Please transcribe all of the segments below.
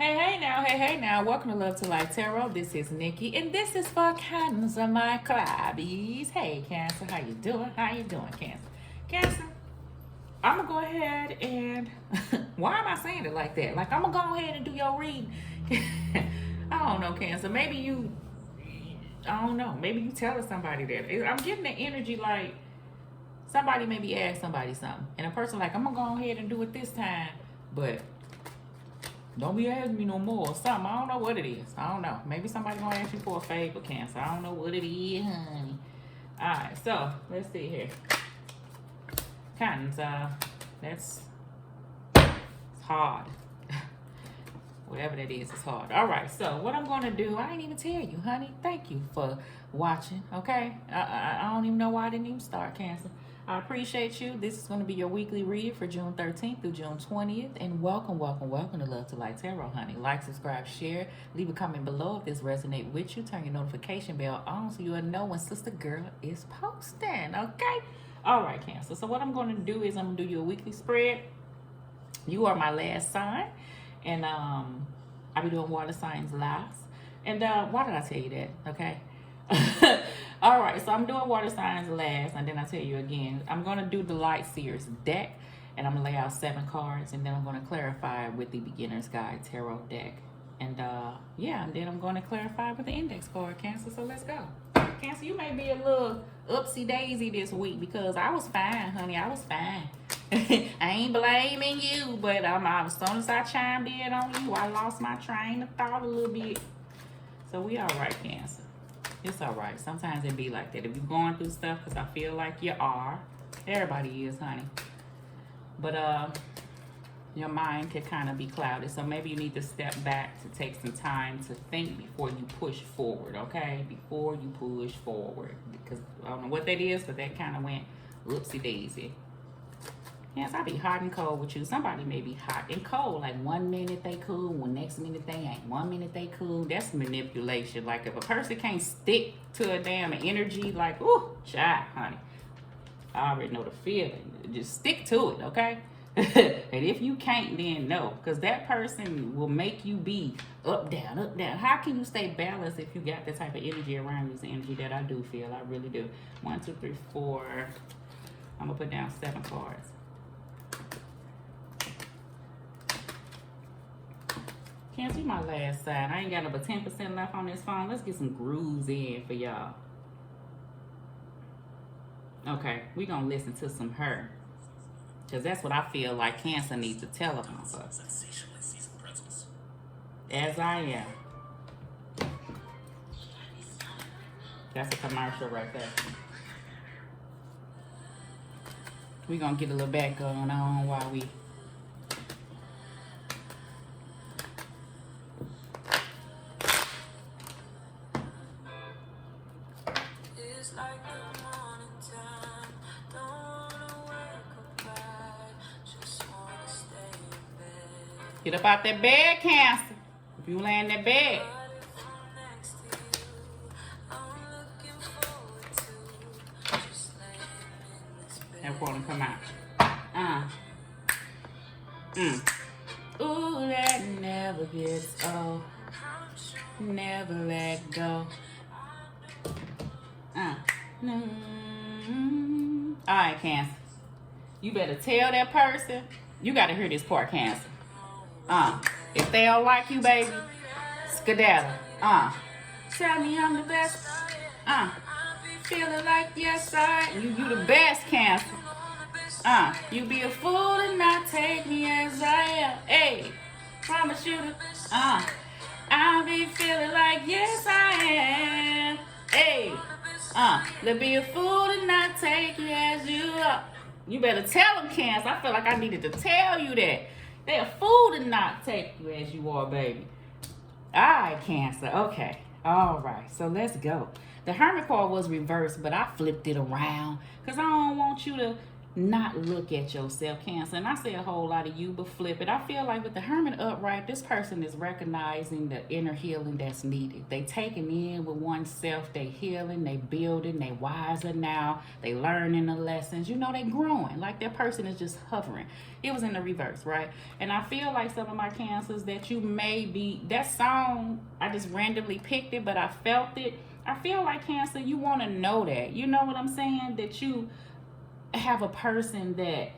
Hey now. Welcome to Love to Life Tarot. This is Nikki, and this is for Cancer, my clubbies. Hey, Cancer, how you doing? Cancer? Cancer, I'm going to go ahead and... Why am I saying it like that? Like, I'm going to go ahead and do your read. I don't know, Cancer. Maybe you... I don't know. Maybe you telling somebody that. I'm getting the energy like somebody maybe asked somebody something, and a person like, I'm going to go ahead and do it this time, but... don't be asking me no more or something. I don't know what it is. I don't know. Maybe somebody gonna ask you for a favor, Cancer. I don't know what it is, honey. Alright, so let's see here. Cancer. It's hard. Whatever that is, it's hard. Alright, so what I'm gonna do, I ain't even tell you, honey. Thank you for watching, okay? I don't even know why I didn't even start, Cancer. I appreciate you. This is going to be your weekly read for June 13th through June 20th. And welcome to Love to Light Tarot, honey. Like, subscribe, share. Leave a comment below if this resonates with you. Turn your notification bell on so you'll know when Sister Girl is posting, okay? All right, Cancer. So what I'm going to do is I'm going to do you a weekly spread. You are my last sign. And I'll be doing water signs last. And why did I tell you that, okay? All right, so I'm doing water signs last, and then I'll tell you again. I'm going to do the Light Seers deck, and I'm going to lay out 7 cards, and then I'm going to clarify with the Beginner's Guide Tarot deck. And yeah, and then I'm going to clarify with the index card, Cancer, so let's go. Cancer, you may be a little upsy-daisy this week because I was fine, honey. I was fine. I ain't blaming you, but as soon as I chimed in on you, I lost my train of thought a little bit. So we all right, Cancer. It's all right. Sometimes it be like that. If you're going through stuff, because I feel like you are. Everybody is, honey. But your mind can kind of be clouded. So maybe you need to step back to take some time to think before you push forward, okay? Before you push forward. Because I don't know what that is, but that kind of went whoopsie-daisy. Yes, I be hot and cold with you. Somebody may be hot and cold. Like 1 minute they cool, next minute they ain't. 1 minute they cool. That's manipulation. Like if a person can't stick to a damn energy, like, ooh, child, honey. I already know the feeling. Just stick to it, okay? And if you can't, then no. Because that person will make you be up, down, up, down. How can you stay balanced if you got that type of energy around you? It's the energy that I do feel. I really do. 1, 2, 3, 4. I'm going to put down 7 cards. Cancer, you my last side. I ain't got no but 10% left on this phone. Let's get some grooves in for y'all. Okay, we gonna listen to some Her. Because that's what I feel like Cancer needs to tell us. As I am. That's a commercial right there. We gonna get a little back going on while we... Get up out that bed, Cancer. If you lay in that bed. That won't come out. Ooh, that never gets old. Never let go. Alright, Cancer. You better tell that person. You gotta hear this part, Cancer. If they don't like you, baby, skedaddle. Tell me I'm the best. Feeling like yes I am. You the best, Cancer. You be a fool and not take me as I am. Hey, promise you to. I'll be feeling like yes I am. Hey, let be a fool and not take you as you are. You better tell them, Cancer. I feel like I needed to tell you that. They're a fool to not take you as you are, baby. All right, Cancer. Okay. All right. So let's go. The Hermit card was reversed, but I flipped it around because I don't want you to not look at yourself, Cancer. And I say a whole lot of you, but flip it. I feel like with the Hermit upright, this person is recognizing the inner healing that's needed. They taking in with oneself, they healing, they building, they wiser now, they learning the lessons. You know, they growing. Like that person is just hovering. It was in the reverse, right? And I feel like some of my Cancers that you may be, that song, I just randomly picked it, but I felt it. I feel like Cancer, you want to know that. You know what I'm saying? That you have a person that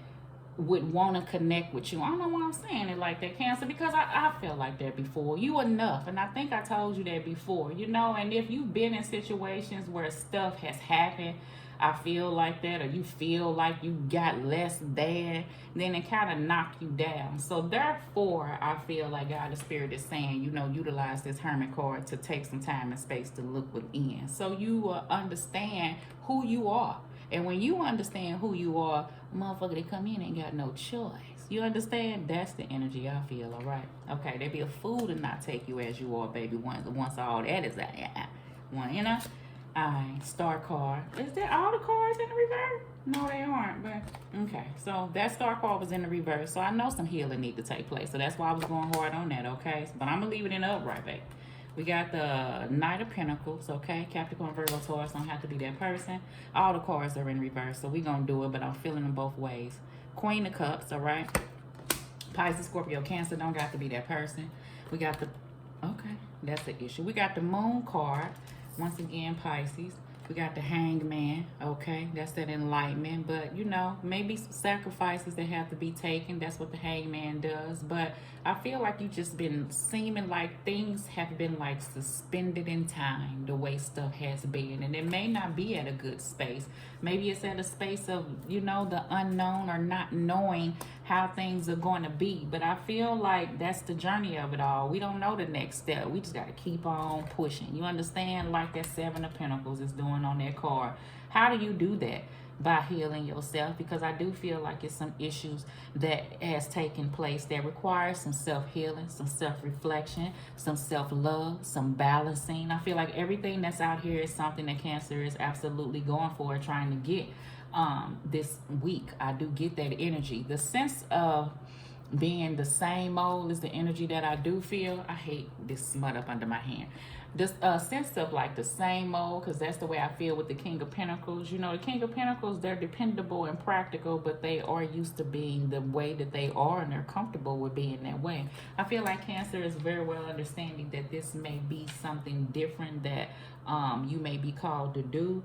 would want to connect with you. I don't know why I'm saying it like that, Cancer, because I felt like that before. You enough, and I think I told you that before, you know. And if you've been in situations where stuff has happened, I feel like that, or you feel like you got less than, then it kind of knock you down. So therefore, I feel like God the Spirit is saying, you know, utilize this Hermit card to take some time and space to look within, so you understand who you are. And when you understand who you are, motherfucker, they come in ain't got no choice. You understand? That's the energy I feel, all right? Okay, they be a fool to not take you as you are, baby, once all that is out. One, you know? All right, star card. Is that all the cards in the reverse? No, they aren't, but okay. So that star card was in the reverse. So I know some healing need to take place. So that's why I was going hard on that, okay? But I'm going to leave it in the upright, baby. We got the Knight of Pentacles, okay? Capricorn, Virgo, Taurus, don't have to be that person. All the cards are in reverse, so we're going to do it, but I'm feeling them both ways. Queen of Cups, all right? Pisces, Scorpio, Cancer, don't got to be that person. We got the, okay, that's the issue. We got the Moon card, once again, Pisces. We got the Hangman, okay? That's that enlightenment, but, you know, maybe some sacrifices that have to be taken. That's what the Hangman does, but I feel like you just been seeming like things have been like suspended in time, the way stuff has been, and it may not be at a good space. Maybe it's at a space of, you know, the unknown or not knowing how things are going to be, but I feel like that's the journey of it all. We don't know the next step. We just got to keep on pushing. You understand? Like that Seven of Pentacles is doing on that card. How do you do that? By healing yourself, because I do feel like it's some issues that has taken place that requires some self-healing, some self-reflection, some self-love, some balancing. I feel like everything that's out here is something that Cancer is absolutely going for, trying to get this week. I do get that energy. The sense of being the same old is the energy that I do feel. I hate this smut up under my hand. This sense of like the same old, because that's the way I feel with the King of Pentacles. You know, the King of Pentacles, they're dependable and practical, but they are used to being the way that they are, and they're comfortable with being that way. I feel like Cancer is very well understanding that this may be something different that you may be called to do.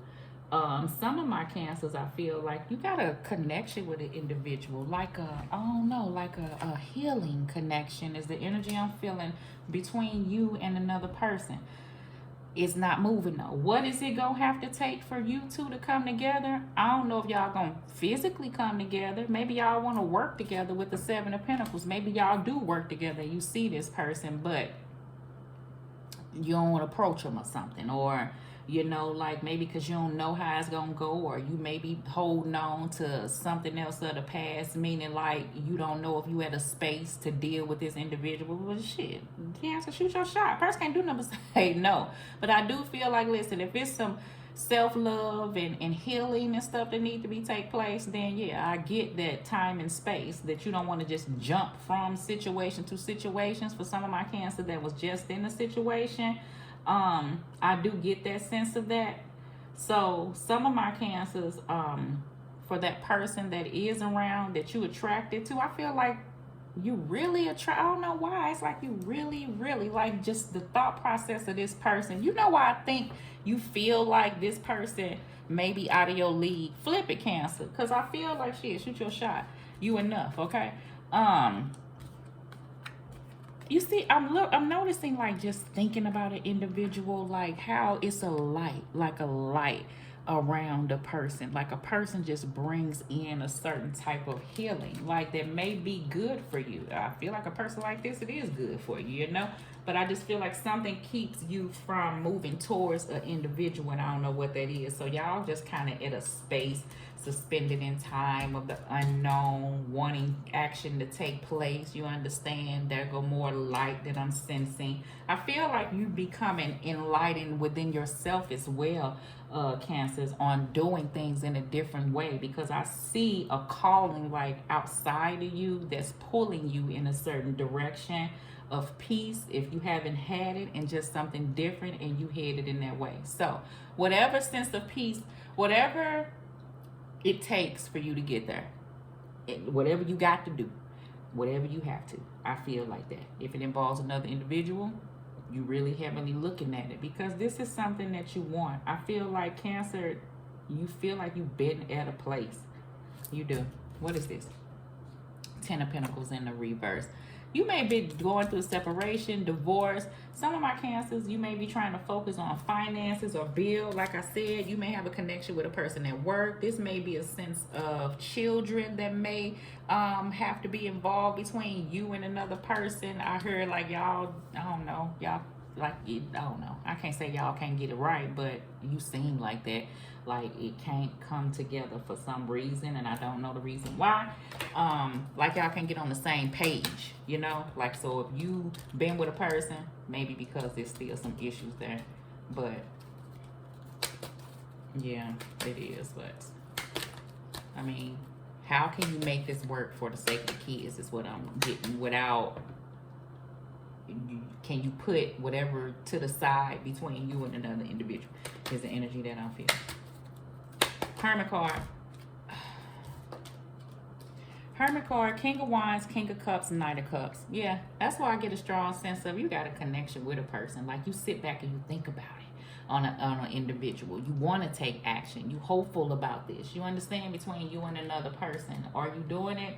Some of my Cancers, I feel like you got a connection with an individual, like I don't know, like a healing connection is the energy I'm feeling between you and another person. It's not moving though. What is it gonna have to take for you two to come together? I don't know if y'all gonna physically come together. Maybe y'all want to work together with the Seven of Pentacles. Maybe y'all do work together. You see this person, but you don't want to approach them or something, or you know, like maybe because you don't know how it's gonna go, or you may be holding on to something else of the past, meaning like you don't know if you had a space to deal with this individual. Well, shit, Cancer, shoot your shot. Person can't do nothing but say no. But I do feel like, listen, if it's some self-love and healing and stuff that need to be take place, then yeah, I get that time and space, that you don't want to just jump from situation to situations. For some of my Cancer that was just in a situation, I do get that sense of that. So some of my Cancers, for that person that is around that you attracted to, I feel like you really attract. I don't know why. It's like you really, really like just the thought process of this person. You know why I think you feel like this person may be out of your league? Flip it, Cancer, because I feel like shit. Shoot your shot. You enough, okay? You see, I'm noticing, like, just thinking about an individual, like how it's a light, like a light around a person, like a person just brings in a certain type of healing, like that may be good for you. I feel like a person like this, it is good for you, you know, but I just feel like something keeps you from moving towards an individual, and I don't know what that is. So y'all just kind of at a space suspended in time of the unknown, wanting action to take place. You understand? There go more light that I'm sensing. I feel like you becoming enlightened within yourself as well, Cancers, on doing things in a different way, because I see a calling like outside of you that's pulling you in a certain direction of peace if you haven't had it, and just something different, and you headed in that way. So whatever sense of peace, whatever it takes for you to get there, whatever you got to do, whatever you have to, I feel like that. If it involves another individual, you really heavily looking at it, because this is something that you want. I feel like Cancer, you feel like you've been at a place. You do. What is this? 10 of Pentacles in the reverse. You may be going through separation, divorce. Some of my Cancers, you may be trying to focus on finances or build. Like I said, you may have a connection with a person at work. This may be a sense of children that may have to be involved between you and another person. I heard like y'all, I don't know, y'all like, I don't know. I can't say y'all can't get it right, but you seem like that. Like it can't come together for some reason, and I don't know the reason why. Like y'all can get on the same page, you know? Like, so if you been with a person, maybe because there's still some issues there. But yeah, it is. But I mean, how can you make this work for the sake of the kids is what I'm getting. Without, can you put whatever to the side between you and another individual is the energy that I'm feeling. Hermit card. Hermit card, King of Wands, King of Cups, Knight of Cups. Yeah, that's why I get a strong sense of you got a connection with a person. Like you sit back and you think about it on an individual. You want to take action. You hopeful about this. You understand between you and another person. Are you doing it?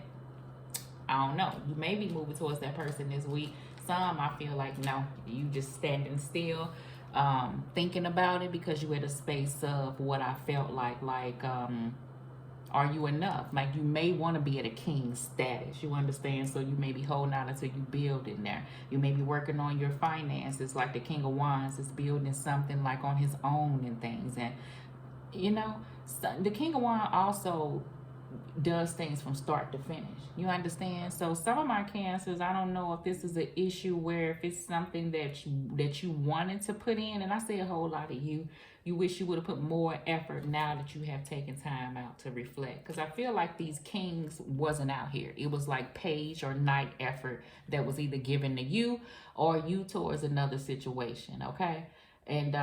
I don't know. You may be moving towards that person this week. Some, I feel like, no, you just standing still. Thinking about it, because you at a space of what I felt like are you enough? Like you may want to be at a king status, you understand? So you may be holding out until you build in there. You may be working on your finances, like the King of Wands is building something like on his own and things. And you know, the King of Wands also does things from start to finish. You understand? So some of my Cancers, I don't know if this is an issue where if it's something that you wanted to put in, and I say a whole lot of you wish you would have put more effort now that you have taken time out to reflect. Because I feel like these kings wasn't out here. It was like page or night effort that was either given to you or you towards another situation, okay? And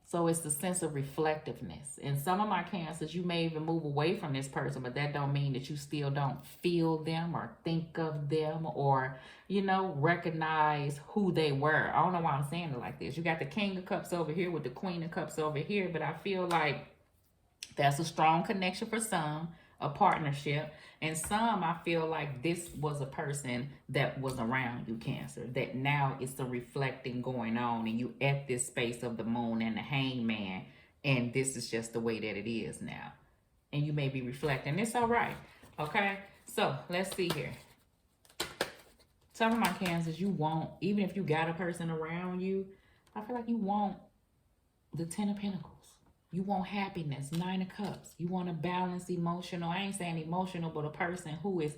so it's the sense of reflectiveness. And some of my Cancers, you may even move away from this person, but that don't mean that you still don't feel them or think of them or, you know, recognize who they were. I don't know why I'm saying it like this. You got the King of Cups over here with the Queen of Cups over here, but I feel like that's a strong connection for some, a partnership. And some, I feel like this was a person that was around you, Cancer, that now it's the reflecting going on, and you at this space of the Moon and the Hangman, and this is just the way that it is now. And you may be reflecting. It's all right, okay? So let's see here. Some of my Cancers, you want, even if you got a person around you, I feel like you want the 10 of Pentacles. You want happiness, 9 of Cups. You want a balanced emotional, I ain't saying emotional, but a person who is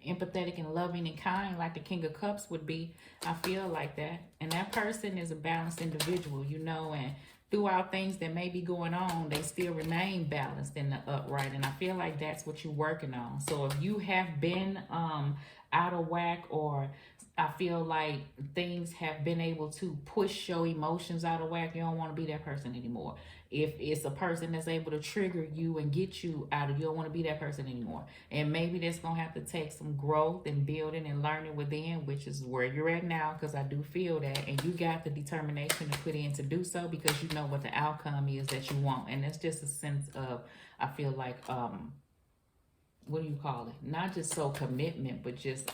empathetic and loving and kind like the King of Cups would be. I feel like that. And that person is a balanced individual, you know, and throughout things that may be going on, they still remain balanced in the upright. And I feel like that's what you're working on. So if you have been out of whack, or I feel like things have been able to push your emotions out of whack, you don't want to be that person anymore. If it's a person that's able to trigger you and get you out of, you don't want to be that person anymore. And maybe that's going to have to take some growth and building and learning within, which is where you're at now, because I do feel that. And you got the determination to put in to do so, because you know what the outcome is that you want. And it's just a sense of, I feel like, what do you call it? Not just so commitment, but just,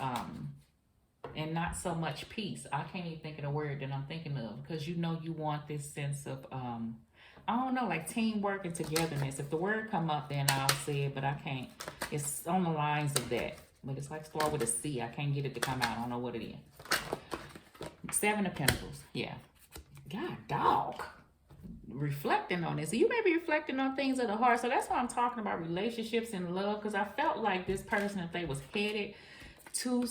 and not so much peace. I can't even think of the word that I'm thinking of, because you know you want this sense of, I don't know, like teamwork and togetherness. If the word come up, then I'll say it, but I can't. It's on the lines of that. But it's like start with a C. I can't get it to come out. I don't know what it is. 7 of Pentacles. Yeah. God, dog. reflecting on this. You may be reflecting on things of the heart. So that's why I'm talking about relationships and love, because I felt like this person, if they was headed to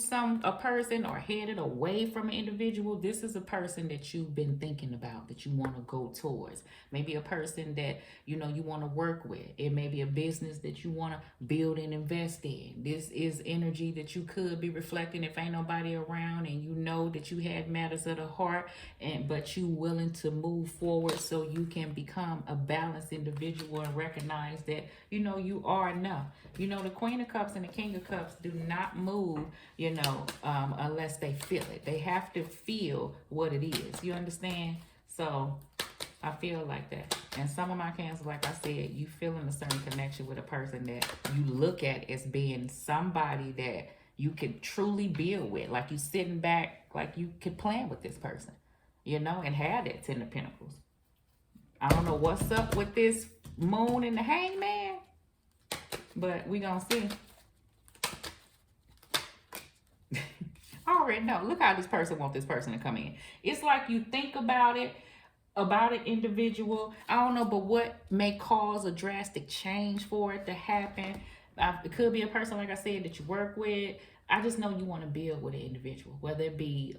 a person or headed away from an individual, this is a person that you've been thinking about, that you want to go towards. Maybe a person that you want to work with. It may be a business that you want to build and invest in. This is energy that you could be reflecting if ain't nobody around, and you know that you had matters of the heart, but you willing to move forward so you can become a balanced individual and recognize that you are enough. The Queen of Cups and the King of Cups do not move unless they feel it. They have to feel what it is. You understand? So I feel like that. And some of my Cancers, like I said, you feeling a certain connection with a person that you look at as being somebody that you could truly build with. Like you sitting back, like you could plan with this person, and have that 10 of Pentacles. I don't know what's up with this moon and the hangman, but we gonna see. I already know. Look how this person wants this person to come in. It's like you think about it, about an individual. I don't know, but what may cause a drastic change for it to happen? It could be a person, like I said, that you work with. I just know you want to build with an individual, whether it be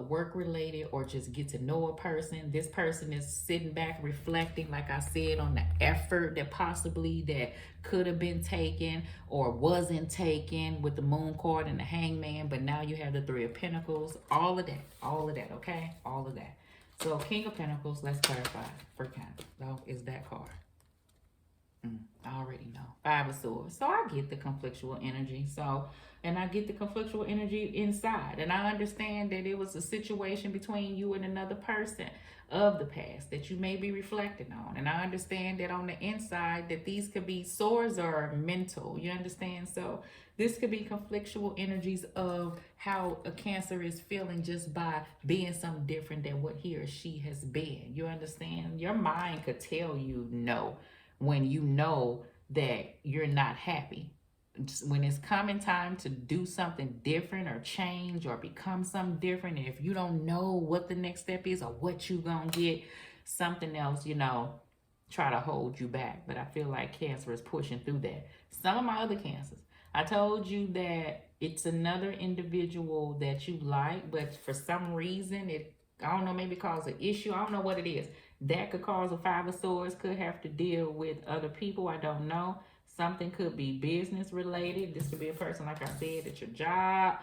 work related or just get to know a person. This person is sitting back reflecting, like I said, on the effort that possibly that could have been taken or wasn't taken with the Moon card and the Hangman, but now you have the Three of Pentacles. All of that, okay? All of that. So King of Pentacles, let's clarify for Cancer. No, is that card. I already know. Five of Swords. So I get the conflictual energy. And I get the conflictual energy inside. And I understand that it was a situation between you and another person of the past that you may be reflecting on. And I understand that on the inside that these could be swords or mental. You understand? So this could be conflictual energies of how a Cancer is feeling just by being something different than what he or she has been. You understand? Your mind could tell you no when you know that you're not happy. When it's coming time to do something different or change or become something different, and if you don't know what the next step is or what you gonna get, something else, try to hold you back. But I feel like Cancer is pushing through that. Some of my other Cancers, I told you that it's another individual that you like, but for some reason I don't know, maybe cause an issue. I don't know what it is. That could cause a Five of Swords, could have to deal with other people. I don't know. Something could be business related. This could be a person, like I said, at your job,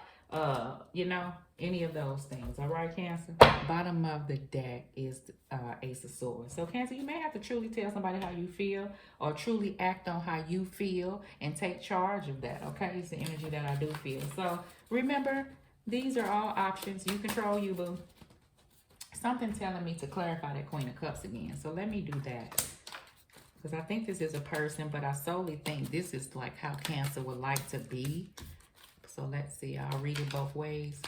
any of those things. All right, Cancer? Bottom of the deck is Ace of Swords. So, Cancer, you may have to truly tell somebody how you feel or truly act on how you feel and take charge of that, okay? It's the energy that I do feel. So, remember, these are all options. You control you, boo. Something telling me to clarify that Queen of Cups again. So, let me do that. Because I think this is a person, but I solely think this is like how Cancer would like to be. So let's see. I'll read it both ways.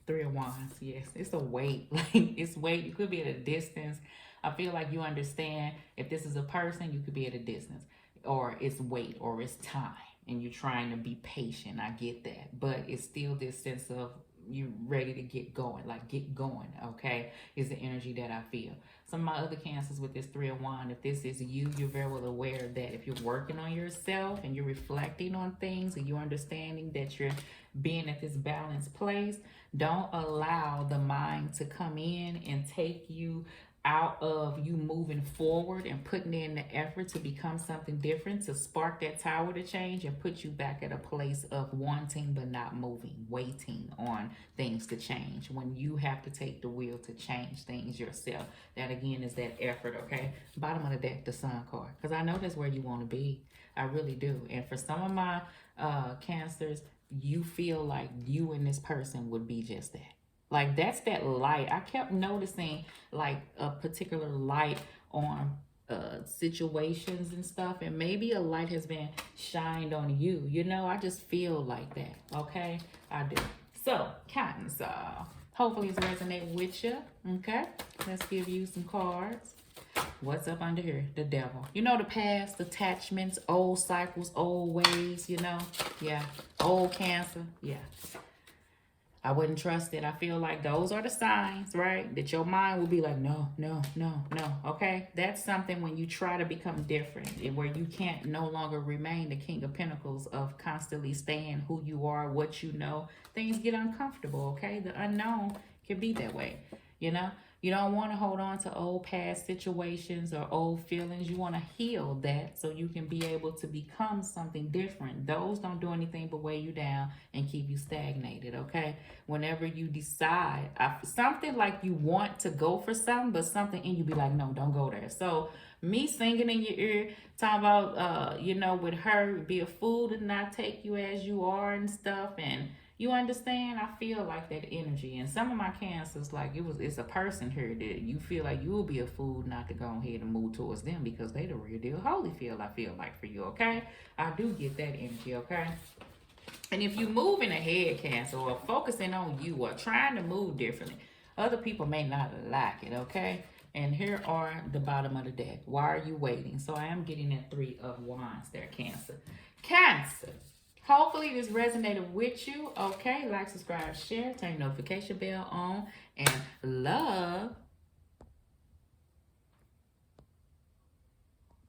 Three of Wands. Yes, it's a weight. Like it's weight. You could be at a distance. I feel like you understand if this is a person, you could be at a distance. Or it's weight or it's time. And you're trying to be patient. I get that. But it's still this sense of you ready to get going, like get going, okay, is the energy that I feel. Some of my other Cancers with this Three of Wands, if this is you, you're very well aware that if you're working on yourself and you're reflecting on things and you're understanding that you're being at this balanced place, don't allow the mind to come in and take you out of you moving forward and putting in the effort to become something different, to spark that tower to change and put you back at a place of wanting but not moving, waiting on things to change when you have to take the wheel to change things yourself. That again is that effort, okay? Bottom of the deck, the Sun card, because I know that's where you want to be. I really do. And for some of my Cancers, you feel like you and this person would be just that. Like that's that light. I kept noticing like a particular light on situations and stuff, and maybe a light has been shined on you. I just feel like that. Okay, I do. So, Cancer, hopefully it's resonating with you. Okay, let's give you some cards. What's up under here? The Devil. The past, attachments, old cycles, old ways. Yeah, old Cancer. Yeah. I wouldn't trust it. I feel like those are the signs, right? That your mind will be like, no, no, no, no. Okay? That's something when you try to become different, where you can't no longer remain the King of Pentacles of constantly staying who you are, what you know. Things get uncomfortable, okay? The unknown can be that way, you know? You don't want to hold on to old past situations or old feelings. You want to heal that so you can be able to become something different. Those don't do anything but weigh you down and keep you stagnated, okay? Whenever you decide something like you want to go for something, but something in you be like, no, don't go there. So me singing in your ear, talking about, with her, be a fool to not take you as you are and stuff, and you understand? I feel like that energy. And some of my cancers, like it's a person here that you feel like you will be a fool not to go ahead and move towards them because they the real deal Holyfield, I feel like for you, okay? I do get that energy, okay? And if you moving ahead, Cancer, or focusing on you or trying to move differently, other people may not like it, okay? And here are the bottom of the deck. Why are you waiting? So I am getting that 3 of Wands there, Cancer. Cancer. Hopefully this resonated with you. Okay, like, subscribe, share, turn notification bell on, and love.